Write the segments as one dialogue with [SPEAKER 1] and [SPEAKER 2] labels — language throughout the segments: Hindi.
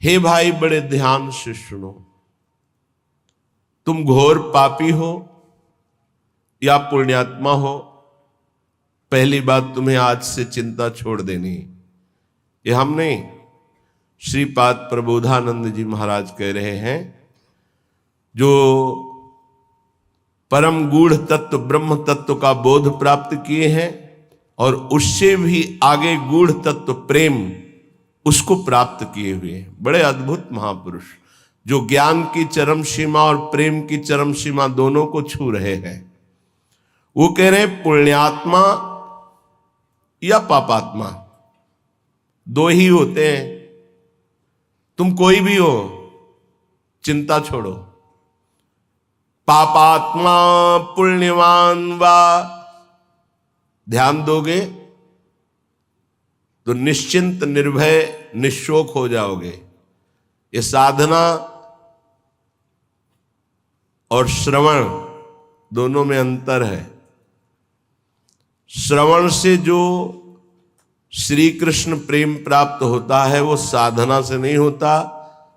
[SPEAKER 1] हे भाई बड़े ध्यान से सुनो, तुम घोर पापी हो या पुण्यात्मा हो, पहली बात तुम्हें आज से चिंता छोड़ देनी। ये हम नहीं, श्रीपाद प्रबोधानंद जी महाराज कह रहे हैं, जो परम गूढ़ तत्व ब्रह्म तत्व का बोध प्राप्त किए हैं और उससे भी आगे गूढ़ तत्व प्रेम उसको प्राप्त किए हुए हैं। बड़े अद्भुत महापुरुष जो ज्ञान की चरम सीमा और प्रेम की चरम सीमा दोनों को छू रहे हैं। वो कह रहे हैं पुण्यात्मा या पापात्मा दो ही होते हैं। तुम कोई भी हो, चिंता छोड़ो। पापात्मा पुण्यवान वा, ध्यान दोगे तो निश्चिंत निर्भय निशोक हो जाओगे। ये साधना और श्रवण दोनों में अंतर है। श्रवण से जो श्री कृष्ण प्रेम प्राप्त होता है वो साधना से नहीं होता।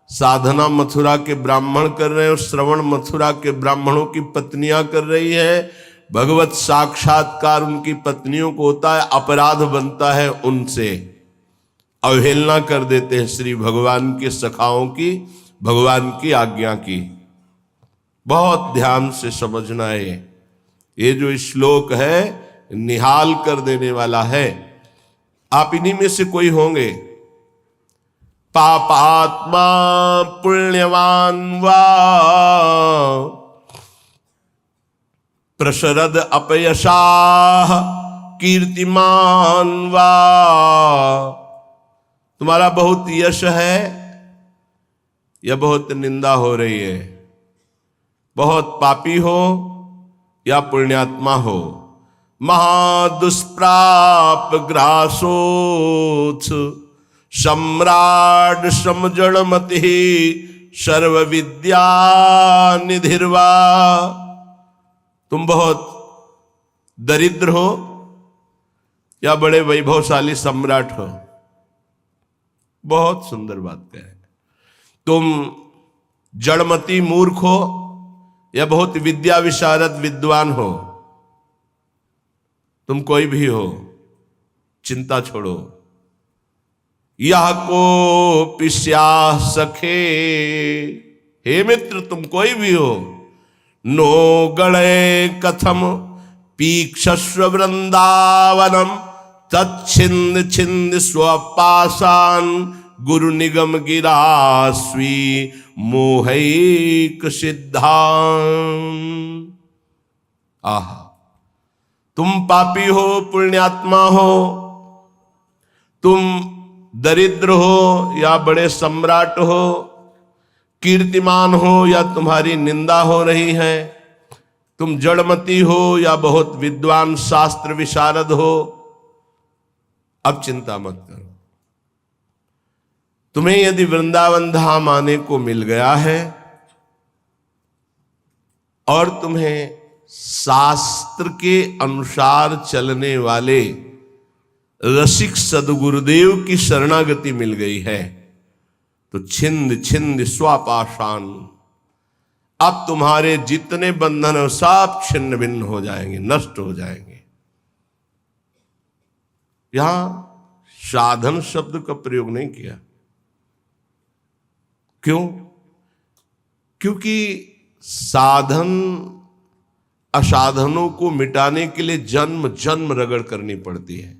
[SPEAKER 1] साधना मथुरा के ब्राह्मण कर रहे हैं और श्रवण मथुरा के ब्राह्मणों की पत्नियां कर रही है। भगवत साक्षात्कार उनकी पत्नियों को होता है, अपराध बनता है उनसे, अवहेलना कर देते हैं श्री भगवान के सखाओं की, भगवान की आज्ञा की। बहुत ध्यान से समझना है। ये जो श्लोक है निहाल कर देने वाला है। आप इन्हीं में से कोई होंगे। पापात्मा पुण्यवान वा प्रशरद अपयशाह कीर्तिमान वा, तुम्हारा बहुत यश है या बहुत निंदा हो रही है, बहुत पापी हो या पुण्यात्मा हो। महादुष्प्राप ग्रासोत्स सम्राट समजड़मति सर्व विद्या निधिर्वा, तुम बहुत दरिद्र हो या बड़े वैभवशाली सम्राट हो। बहुत सुंदर बात कहे। तुम जड़मती मूर्ख हो या बहुत विद्या विशारद विद्वान हो। तुम कोई भी हो, चिंता छोड़ो। यह को पिस्या सखे, हे मित्र तुम कोई भी हो, नो गणे कथम पीक्षस्व वृंदावनम तच्छिंद छिंद स्वपासान गुरु निगम गिरास्वी मोहैक सिद्धान। आहा, तुम पापी हो पुण्यात्मा हो, तुम दरिद्र हो या बड़े सम्राट हो, कीर्तिमान हो या तुम्हारी निंदा हो रही है, तुम जड़मती हो या बहुत विद्वान शास्त्र विशारद हो। अब चिंता मत करो। तुम्हें यदि वृंदावन धाम आने को मिल गया है और तुम्हें शास्त्र के अनुसार चलने वाले रसिक सदगुरुदेव की शरणागति मिल गई है, तो छिंद छिंद स्वापाशान, अब तुम्हारे जितने बंधन हैं सब छिन्न भिन्न हो जाएंगे, नष्ट हो जाएंगे। यहां साधन शब्द का प्रयोग नहीं किया। क्यों? क्योंकि साधन असाधनों को मिटाने के लिए जन्म जन्म रगड़ करनी पड़ती है।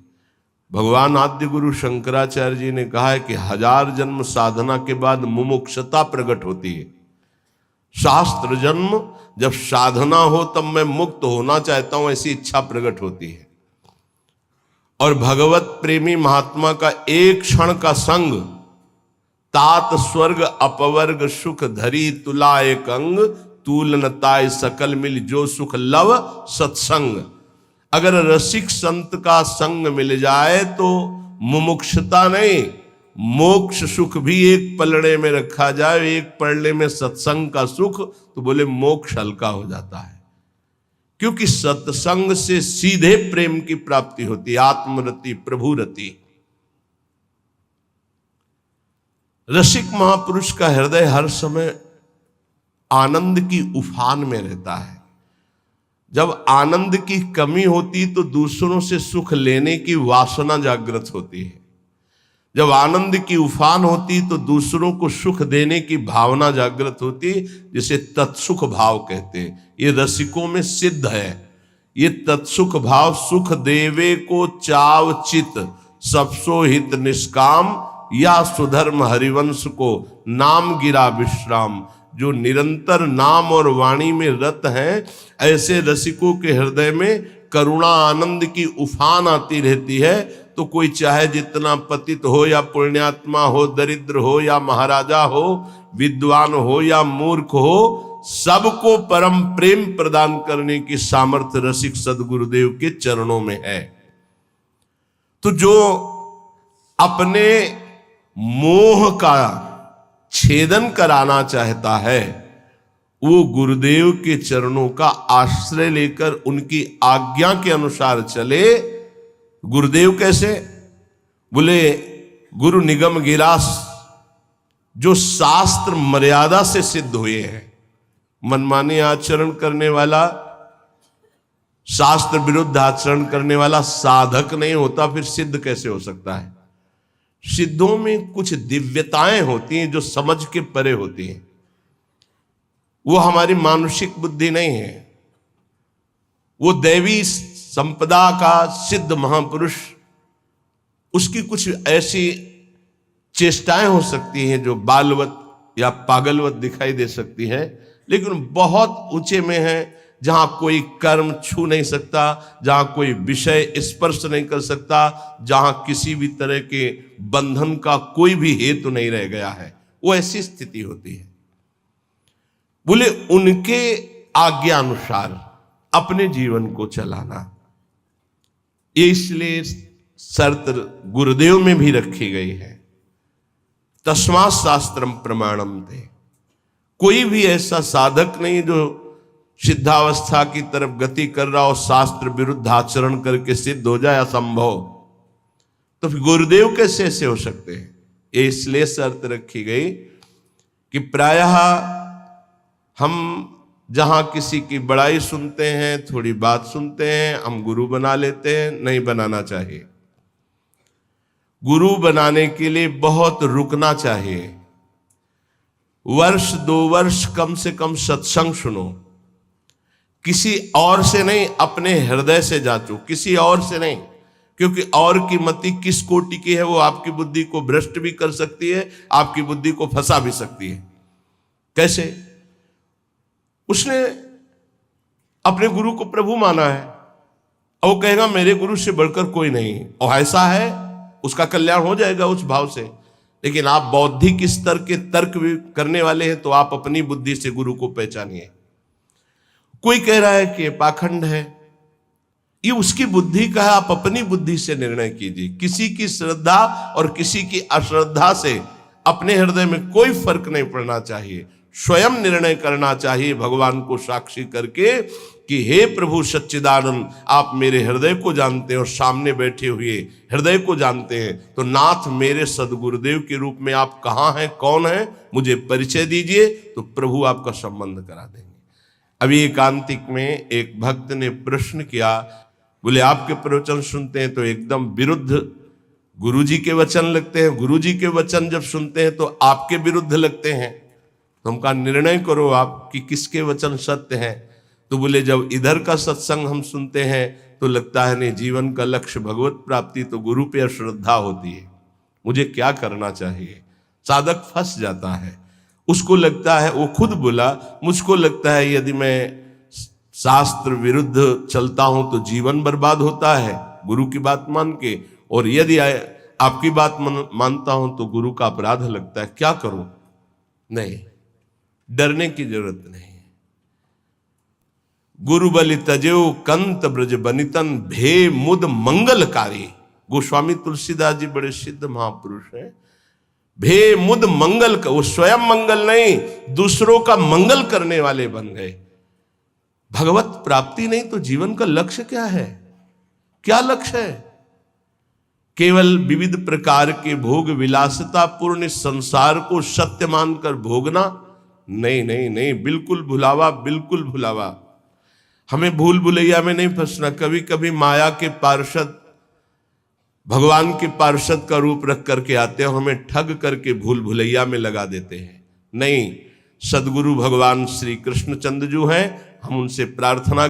[SPEAKER 1] भगवान आद्य गुरु शंकराचार्य जी ने कहा है कि 1000 जन्म साधना के बाद मुमुक्षता प्रकट होती है। शास्त्र जन्म जब साधना हो तब मैं मुक्त होना चाहता हूं ऐसी इच्छा प्रकट होती है। और भगवत प्रेमी महात्मा का एक क्षण का संग तात स्वर्ग अपवर्ग सुख धरी तुला एक अंग तूलनताय सकल मिल जो सुख लव सत्संग। अगर रसिक संत का संग मिल जाए तो मुमुक्षता नहीं, मोक्ष सुख भी एक पलड़े में रखा जाए, एक पलड़े में सत्संग का सुख, तो बोले मोक्ष हल्का हो जाता है। क्योंकि सत्संग से सीधे प्रेम की प्राप्ति होती है, आत्मरति प्रभुरति। रसिक महापुरुष का हृदय हर समय आनंद की उफान में रहता है। जब आनंद की कमी होती तो दूसरों से सुख लेने की वासना जागृत होती है। जब आनंद की उफान होती तो दूसरों को सुख देने की भावना जागृत होती, जिसे तत्सुख भाव कहते हैं। ये रसिकों में सिद्ध है। ये तत्सुख भाव, सुख देवे को चाव चित, सबसो हित निष्काम, या सुधर्म हरिवंश को नाम गिरा विश्राम। जो निरंतर नाम और वाणी में रत हैं, ऐसे रसिकों के हृदय में करुणा आनंद की उफान आती रहती है। तो कोई चाहे जितना पतित हो या पुण्यात्मा हो, दरिद्र हो या महाराजा हो, विद्वान हो या मूर्ख हो, सबको परम प्रेम प्रदान करने की सामर्थ्य रसिक सदगुरुदेव के चरणों में है। तो जो अपने मोह का छेदन कराना चाहता है, वो गुरुदेव के चरणों का आश्रय लेकर उनकी आज्ञा के अनुसार चले। गुरुदेव कैसे? बोले गुरु निगम गिरास, जो शास्त्र मर्यादा से सिद्ध हुए हैं। मनमानी आचरण करने वाला, शास्त्र विरुद्ध आचरण करने वाला साधक नहीं होता, फिर सिद्ध कैसे हो सकता है? सिद्धों में कुछ दिव्यताएं होती हैं जो समझ के परे होती हैं। वो हमारी मानुषिक बुद्धि नहीं है। वो दैवी संपदा का सिद्ध महापुरुष, उसकी कुछ ऐसी चेष्टाएं हो सकती हैं जो बालवत या पागलवत दिखाई दे सकती है, लेकिन बहुत ऊंचे में है, जहां कोई कर्म छू नहीं सकता, जहां कोई विषय स्पर्श नहीं कर सकता, जहां किसी भी तरह के बंधन का कोई भी हेतु नहीं रह गया है। वो ऐसी स्थिति होती है। बोले उनके आज्ञा अनुसार अपने जीवन को चलाना, ये इसलिए शर्त गुरुदेव में भी रखी गई है। तस्मात् शास्त्रम प्रमाणम थे। कोई भी ऐसा साधक नहीं जो सिद्धावस्था की तरफ गति कर रहा हो, शास्त्र विरुद्ध आचरण करके सिद्ध हो जाए, असंभव। तो फिर गुरुदेव कैसे ऐसे हो सकते हैं? ये इसलिए शर्त रखी गई कि प्रायः हम जहां किसी की बड़ाई सुनते हैं, थोड़ी बात सुनते हैं, हम गुरु बना लेते हैं। नहीं बनाना चाहिए। गुरु बनाने के लिए बहुत रुकना चाहिए। वर्ष 2 वर्ष कम से कम सत्संग सुनो। किसी और से नहीं, अपने हृदय से जांचो, किसी और से नहीं। क्योंकि और की मति किस कोटि की है, वो आपकी बुद्धि को भ्रष्ट भी कर सकती है, आपकी बुद्धि को फंसा भी सकती है। कैसे? उसने अपने गुरु को प्रभु माना है और वो कहेगा मेरे गुरु से बढ़कर कोई नहीं, और ऐसा है, उसका कल्याण हो जाएगा उस भाव से। लेकिन आप बौद्धिक स्तर के तर्क भी करने वाले हैं, तो आप अपनी बुद्धि से गुरु को पहचानिए। कोई कह रहा है कि पाखंड है, ये उसकी बुद्धि का है, आप अपनी बुद्धि से निर्णय कीजिए। किसी की श्रद्धा और किसी की अश्रद्धा से अपने हृदय में कोई फर्क नहीं पड़ना चाहिए। स्वयं निर्णय करना चाहिए भगवान को साक्षी करके कि हे प्रभु सच्चिदानंद, आप मेरे हृदय को जानते हैं और सामने बैठे हुए हृदय को जानते हैं। तो नाथ, मेरे सदगुरुदेव के रूप में आप कहाँ हैं, कौन हैं, मुझे परिचय दीजिए, तो प्रभु आपका संबंध करा देंगे। अभी एकांतिक में एक भक्त ने प्रश्न किया, बोले आपके प्रवचन सुनते हैं तो एकदम विरुद्ध गुरुजी के वचन लगते हैं, गुरुजी के वचन जब सुनते हैं तो आपके विरुद्ध लगते हैं। तो हम कहा निर्णय करो आप कि किसके वचन सत्य हैं। तो बोले जब इधर का सत्संग हम सुनते हैं तो लगता है नहीं, जीवन का लक्ष्य भगवत प्राप्ति, तो गुरु पे अश्रद्धा होती है, मुझे क्या करना चाहिए। साधक फंस जाता है। उसको लगता है, वो खुद बोला, मुझको लगता है यदि मैं शास्त्र विरुद्ध चलता हूं तो जीवन बर्बाद होता है गुरु की बात मान के, और यदि आपकी बात मानता हूं तो गुरु का अपराध लगता है, क्या करूं। नहीं, डरने की जरूरत नहीं। गुरु बलि तजेऊ कंत ब्रज बनितन, भे मुद मंगलकारी। गोस्वामी तुलसीदास जी बड़े सिद्ध महापुरुष हैं। भे मुद मंगल का, वो स्वयं मंगल नहीं, दूसरों का मंगल करने वाले बन गए। भगवत प्राप्ति नहीं तो जीवन का लक्ष्य क्या है? क्या लक्ष्य है? केवल विविध प्रकार के भोग विलासता पूर्ण इस संसार को सत्य मानकर भोगना, नहीं नहीं नहीं, बिल्कुल भुलावा, बिल्कुल भुलावा। हमें भूल भुलैया में नहीं फंसना। कभी कभी माया के पार्षद भगवान के पार्षद का रूप रख करके आते हैं, हमें ठग करके भूल भुलैया में लगा देते हैं। नहीं, सदगुरु भगवान श्री कृष्णचंद्र जो हैं, हम उनसे प्रार्थना